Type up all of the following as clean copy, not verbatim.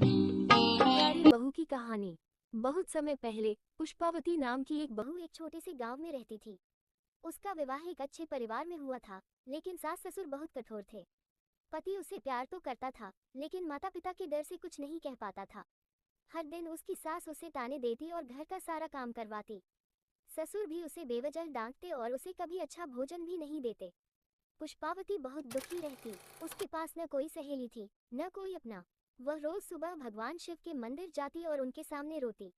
प्यारी बहू की कहानी। बहुत समय पहले पुष्पावती नाम की एक बहू एक छोटे से गांव में रहती थी। उसका विवाह एक अच्छे परिवार में हुआ था, लेकिन सास ससुर बहुत कठोर थे। पति उसे प्यार तो करता था, लेकिन माता पिता के डर से कुछ नहीं कह पाता था। हर दिन उसकी सास उसे ताने देती और घर का सारा काम करवाती। ससुर भी उसे बेवजह डांटते और उसे कभी अच्छा भोजन भी नहीं देते। पुष्पावती बहुत दुखी रहती। उसके पास न कोई सहेली थी, न कोई अपना। वह रोज सुबह भगवान शिव के मंदिर जाती और उनके सामने रोती,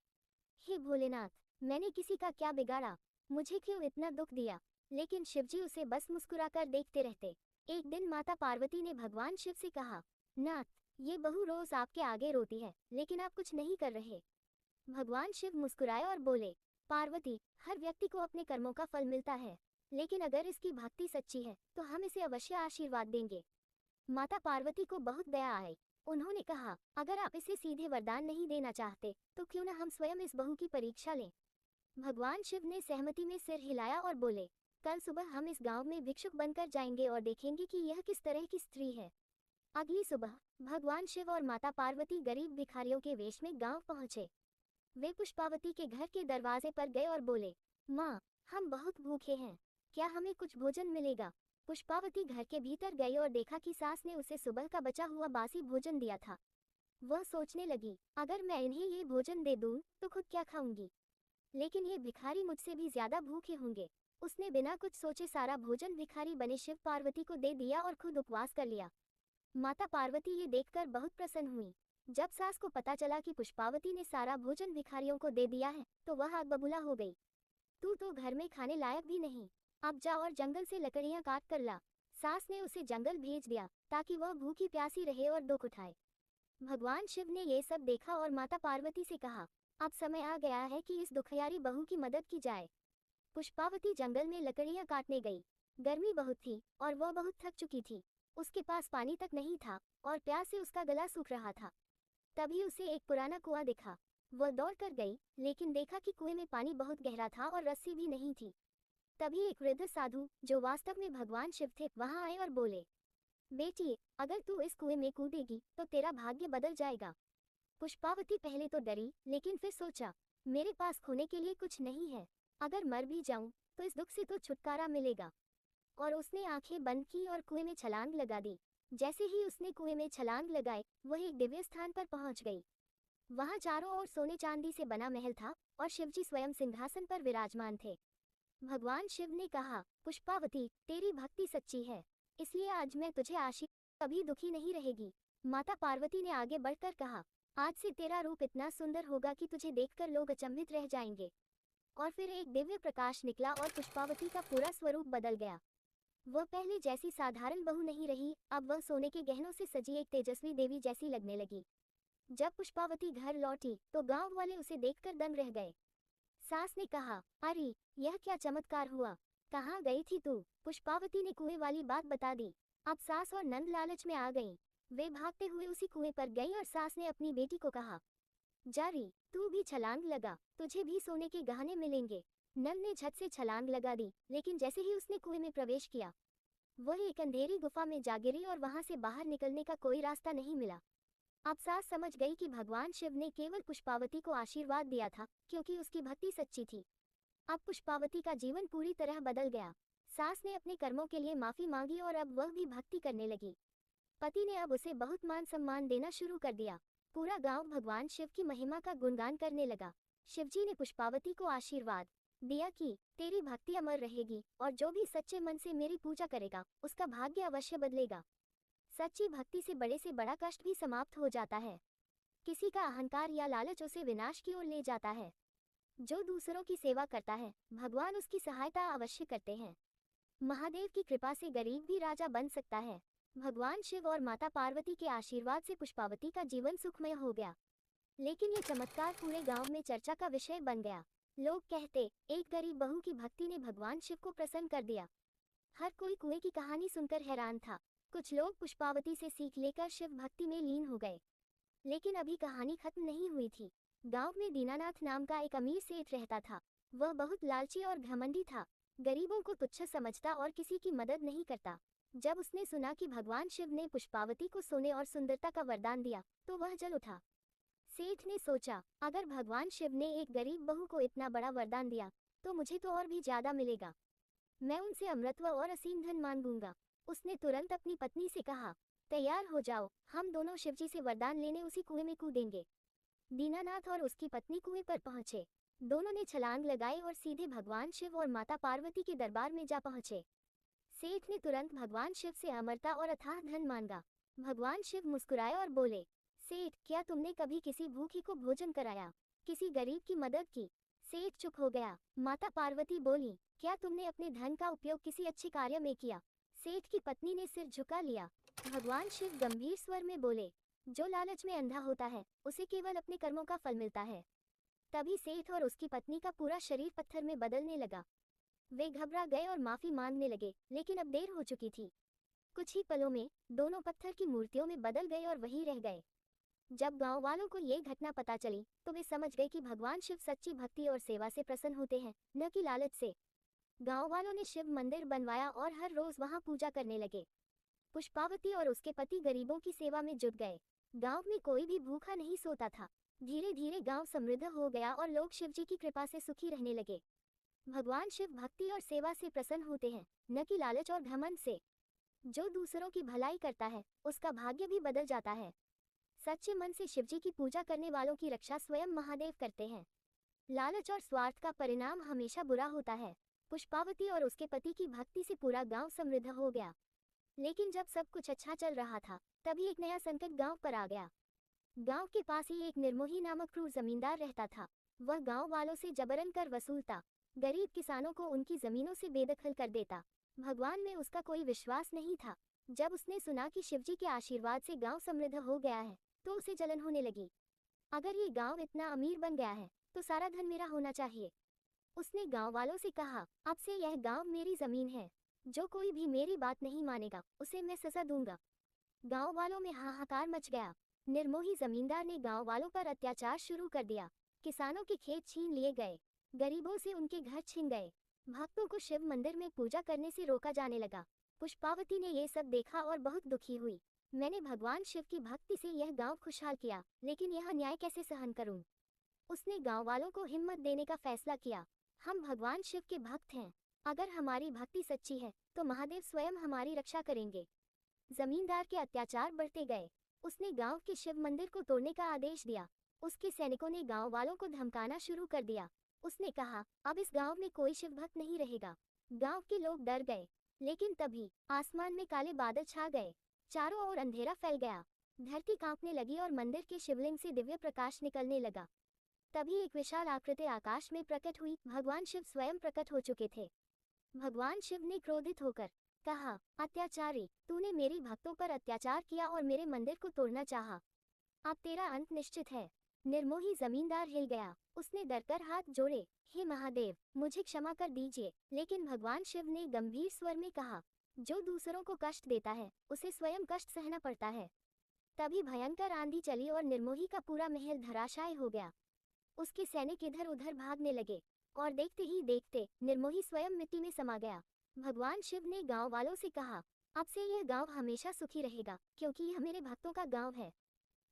हे भोलेनाथ, मैंने किसी का क्या बिगाड़ा, मुझे क्यों इतना दुख दिया। लेकिन शिवजी उसे बस मुस्कुराकर देखते रहते। एक दिन माता पार्वती ने भगवान शिव से कहा, नाथ, ये बहू रोज आपके आगे रोती है, लेकिन आप कुछ नहीं कर रहे। भगवान शिव मुस्कुराए और बोले, पार्वती, हर व्यक्ति को अपने कर्मों का फल मिलता है, लेकिन अगर इसकी भक्ति सच्ची है तो हम इसे अवश्य आशीर्वाद देंगे। माता पार्वती को बहुत दया आई। उन्होंने कहा, अगर आप इसे सीधे वरदान नहीं देना चाहते तो क्यों न हम स्वयं इस बहू की परीक्षा लें। भगवान शिव ने सहमति में सिर हिलाया और बोले, कल सुबह हम इस गांव में भिक्षुक बनकर जाएंगे और देखेंगे कि यह किस तरह की स्त्री है। अगली सुबह भगवान शिव और माता पार्वती गरीब भिखारियों के वेश में गांव पहुंचे। वे पुष्पावती के घर के दरवाजे पर गए और बोले, माँ, हम बहुत भूखे हैं, क्या हमें कुछ भोजन मिलेगा। पुष्पावती घर के भीतर गई और देखा कि सास ने उसे सुबह का बचा हुआ बासी भोजन दिया था। वह सोचने लगी, अगर मैं इन्हें ये भोजन दे दूं तो खुद क्या खाऊंगी, लेकिन ये भिखारी मुझसे भी ज्यादा भूखे होंगे। उसने बिना कुछ सोचे सारा भोजन भिखारी बने शिव पार्वती को दे दिया और खुद उपवास कर लिया। माता पार्वती ये देखकर बहुत प्रसन्न हुई। जब सास को पता चला कि पुष्पावती ने सारा भोजन भिखारियों को दे दिया है तो वह आग बबूला हो गई। तू तो घर में खाने लायक भी नहीं, अब जा और जंगल से लकड़ियां काट कर ला। सास ने उसे जंगल भेज दिया ताकि वह भूखी प्यासी रहे और दुख उठाए। भगवान शिव ने ये सब देखा और माता पार्वती से कहा, अब समय आ गया है कि इस दुखियारी बहू की मदद की जाए। पुष्पावती जंगल में लकड़ियां काटने गई। गर्मी बहुत थी और वह बहुत थक चुकी थी। उसके पास पानी तक नहीं था और प्यास से उसका गला सूख रहा था। तभी उसे एक पुराना कुआं दिखा। वह दौड़ कर गई, लेकिन देखा कि कुएं में पानी बहुत गहरा था और रस्सी भी नहीं थी। तभी एक वृद्ध साधु, जो वास्तव में भगवान शिव थे, वहां आए और बोले, बेटी, अगर तू इस कुएं में कूदेगी तो तेरा भाग्य बदल जाएगा। पुष्पावती पहले तो डरी, लेकिन फिर सोचा, मेरे पास खोने के लिए कुछ नहीं है, अगर मर भी जाऊं तो इस दुख से तो छुटकारा मिलेगा। और उसने आंखें बंद की और कुएं में छलांग लगा दी। जैसे ही उसने कुएं में छलांग लगाई, वह एक दिव्य स्थान पर पहुंच गई। वहां चारों ओर सोने चांदी से बना महल था और शिवजी स्वयं सिंहासन पर विराजमान थे। भगवान शिव ने कहा, पुष्पावती, तेरी भक्ति सच्ची है, इसलिए आज मैं तुझे आशीर्वाद, कभी दुखी नहीं रहेगी। माता पार्वती ने आगे बढ़कर कहा, आज से तेरा रूप इतना सुंदर होगा कि तुझे देखकर लोग अचंभित रह जाएंगे। और फिर एक दिव्य प्रकाश निकला और पुष्पावती का पूरा स्वरूप बदल गया। वह पहले जैसी साधारण बहू नहीं रही, अब वह सोने के गहनों से सजी एक तेजस्वी देवी जैसी लगने लगी। जब पुष्पावती घर लौटी तो गांव वाले उसे देखकर दंग रह गए। सास ने कहा, अरे, यह क्या चमत्कार हुआ, कहाँ गई थी तू। पुष्पावती ने कुएं वाली बात बता दी। अब सास और नंद लालच में आ गईं। वे भागते हुए उसी कुएं पर गई और सास ने अपनी बेटी को कहा, जारी, तू भी छलांग लगा, तुझे भी सोने के गहने मिलेंगे। नंद ने झट से छलांग लगा दी, लेकिन जैसे ही उसने कुएं में प्रवेश किया, वह एक अंधेरी गुफा में जा गिरी और वहां से बाहर निकलने का कोई रास्ता नहीं मिला। अब सास समझ गई कि भगवान शिव ने केवल पुष्पावती को आशीर्वाद दिया था, क्योंकि उसकी भक्ति सच्ची थी। अब पुष्पावती का जीवन पूरी तरह बदल गया। सास ने अपने कर्मों के लिए माफी मांगी और अब वह भी भक्ति करने लगी। पति ने अब उसे बहुत मान सम्मान देना शुरू कर दिया। पूरा गांव भगवान शिव की महिमा का गुणगान करने लगा। शिवजी ने पुष्पावती को आशीर्वाद दिया कि तेरी भक्ति अमर रहेगी और जो भी सच्चे मन से मेरी पूजा करेगा उसका भाग्य अवश्य बदलेगा। सच्ची भक्ति से बड़ा कष्ट भी समाप्त हो जाता है। किसी का अहंकार या लालच उसे विनाश की ओर ले जाता है। जो दूसरों की सेवा करता है, भगवान उसकी सहायता अवश्य करते हैं। महादेव की कृपा से गरीब भी राजा बन सकता है। भगवान शिव और माता पार्वती के आशीर्वाद से पुष्पावती का जीवन सुखमय हो गया। लेकिन ये चमत्कार पूरे गांव में चर्चा का विषय बन गया। लोग कहते, एक गरीब बहू की भक्ति ने भगवान शिव को प्रसन्न कर दिया। हर कोई कुएं की कहानी सुनकर हैरान था। कुछ लोग पुष्पावती से सीख लेकर शिव भक्ति में लीन हो गए। लेकिन अभी कहानी खत्म नहीं हुई थी। गांव में दीनानाथ नाम का एक अमीर सेठ रहता था। वह बहुत लालची और घमंडी था। गरीबों को तुच्छ समझता और किसी की मदद नहीं करता। जब उसने सुना कि भगवान शिव ने पुष्पावती को सोने और सुंदरता का वरदान दिया तो वह जल उठा। सेठ ने सोचा, अगर भगवान शिव ने एक गरीब बहू को इतना बड़ा वरदान दिया तो मुझे तो और भी ज्यादा मिलेगा। मैं उनसे अमृतत्व और असीम धन मांगूंगा। उसने तुरंत अपनी पत्नी से कहा, तैयार हो जाओ, हम दोनों शिवजी से वरदान लेने उसी कुएं में कूदेंगे। दीनानाथ और उसकी पत्नी कुएं पर पहुंचे। दोनों ने छलांग लगाई और सीधे भगवान शिव और माता पार्वती के दरबार में जा पहुंचे। सेठ ने तुरंत भगवान शिव से अमरता और अथाह धन मांगा। भगवान शिव मुस्कुराए और बोले, सेठ, क्या तुमने कभी किसी भूखी को भोजन कराया, किसी गरीब की मदद की? सेठ चुप हो गया। माता पार्वती बोली, क्या तुमने अपने धन का उपयोग किसी अच्छे कार्य में किया? सेठ की पत्नी ने सिर झुका लिया। भगवान शिव गंभीर स्वर में बोले, जो लालच में अंधा होता है उसे केवल अपने कर्मों का फल मिलता है। तभी सेठ और उसकी पत्नी का पूरा शरीर पत्थर में बदलने लगा। वे घबरा गए और माफी मांगने लगे, लेकिन अब देर हो चुकी थी। कुछ ही पलों में दोनों पत्थर की मूर्तियों में बदल गए और वहीं रह गए। जब गांव वालों को ये घटना पता चली तो वे समझ गए कि भगवान शिव सच्ची भक्ति और सेवा से प्रसन्न होते हैं, न कि लालच से। गांव वालों ने शिव मंदिर बनवाया और हर रोज वहां पूजा करने लगे। पुष्पावती और उसके पति गरीबों की सेवा में जुट गए। गांव में कोई भी भूखा नहीं सोता था। धीरे धीरे गांव समृद्ध हो गया और लोग शिवजी की कृपा से सुखी रहने लगे। भगवान शिव भक्ति और सेवा से प्रसन्न होते हैं, न कि लालच और घमंड से। जो दूसरों की भलाई करता है उसका भाग्य भी बदल जाता है। सच्चे मन से शिवजी की पूजा करने वालों की रक्षा स्वयं महादेव करते हैं। लालच और स्वार्थ का परिणाम हमेशा बुरा होता है। पुष्पावती और उसके पति की भक्ति से पूरा गांव समृद्ध हो गया। लेकिन जब सब कुछ अच्छा चल रहा था तभी एक नया संकट गांव पर आ गया। गांव के पास ही एक निर्मोही नामक क्रूर जमींदार रहता था। वह गांव वालों से जबरन कर वसूलता, गरीब किसानों को उनकी जमीनों से बेदखल कर देता। भगवान में उसका कोई विश्वास नहीं था। जब उसने सुना कि शिवजी के आशीर्वाद से गांव समृद्ध हो गया है तो उसे जलन होने लगी। अगर ये गांव इतना अमीर बन गया है तो सारा धन मेरा होना चाहिए। उसने गांव वालों से कहा, अब से यह गांव मेरी जमीन है। जो कोई भी मेरी बात नहीं मानेगा उसे मैं सजा दूंगा। गांव वालों में हाहाकार मच गया। निर्मोही जमींदार ने गांव वालों पर अत्याचार शुरू कर दिया। किसानों के खेत छीन लिए गए, गरीबों से उनके घर छीन गए, भक्तों को शिव मंदिर में पूजा करने से रोका जाने लगा। पुष्पावती ने ये सब देखा और बहुत दुखी हुई। मैंने भगवान शिव की भक्ति से यह गांव खुशहाल किया, लेकिन यह अन्याय कैसे सहन करूं? उसने गांव वालों को हिम्मत देने का फैसला किया। हम भगवान शिव के भक्त हैं। अगर हमारी भक्ति सच्ची है तो महादेव स्वयं हमारी रक्षा करेंगे। जमींदार के अत्याचार बढ़ते गए। उसने गांव के शिव मंदिर को तोड़ने का आदेश दिया। उसके सैनिकों ने गांव वालों को धमकाना शुरू कर दिया। उसने कहा, अब इस गांव में कोई शिव भक्त नहीं रहेगा। गांव के लोग डर गए। लेकिन तभी आसमान में काले बादल छा गए। चारों ओर अंधेरा फैल गया। धरती कांपने लगी और मंदिर के शिवलिंग से दिव्य प्रकाश निकलने लगा। तभी एक विशाल आकृति आकाश में प्रकट हुई। भगवान शिव स्वयं प्रकट हो चुके थे। भगवान शिव ने क्रोधित होकर कहा, अत्याचारी, तूने मेरी भक्तों पर अत्याचार किया और मेरे मंदिर को तोड़ना चाहा। अब तेरा अंत निश्चित है। निर्मोही जमींदार हिल गया। उसने डरकर हाथ जोड़े, हे महादेव, मुझे क्षमा कर दीजिए। लेकिन भगवान शिव ने गंभीर स्वर में कहा, जो दूसरों को कष्ट देता है उसे स्वयं कष्ट सहना पड़ता है। तभी भयंकर आंधी चली और निर्मोही का पूरा महल धराशायी हो गया। उसके सैनिक इधर उधर भागने लगे और देखते ही देखते निर्मोही स्वयं मिट्टी में समा गया। भगवान शिव ने गांव वालों से कहा, अब से यह गांव हमेशा सुखी रहेगा, क्योंकि यह मेरे भक्तों का गांव है।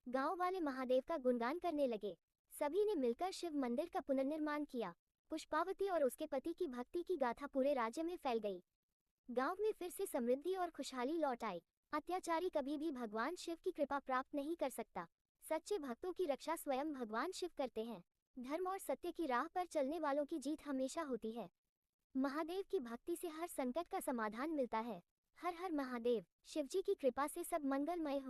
गांव वाले महादेव का गुणगान करने लगे। सभी ने मिलकर शिव मंदिर का पुनर्निर्माण किया। पुष्पावती और उसके पति की भक्ति की गाथा पूरे राज्य में फैल गई। गांव में फिर से समृद्धि और खुशहाली लौट आई। अत्याचारी कभी भी भगवान शिव की कृपा प्राप्त नहीं कर सकता। सच्चे भक्तों की रक्षा स्वयं भगवान शिव करते हैं। धर्म और सत्य की राह पर चलने वालों की जीत हमेशा होती है। महादेव की भक्ति से हर संकट का समाधान मिलता है। हर हर महादेव। शिवजी की कृपा से सब मंगलमय हो।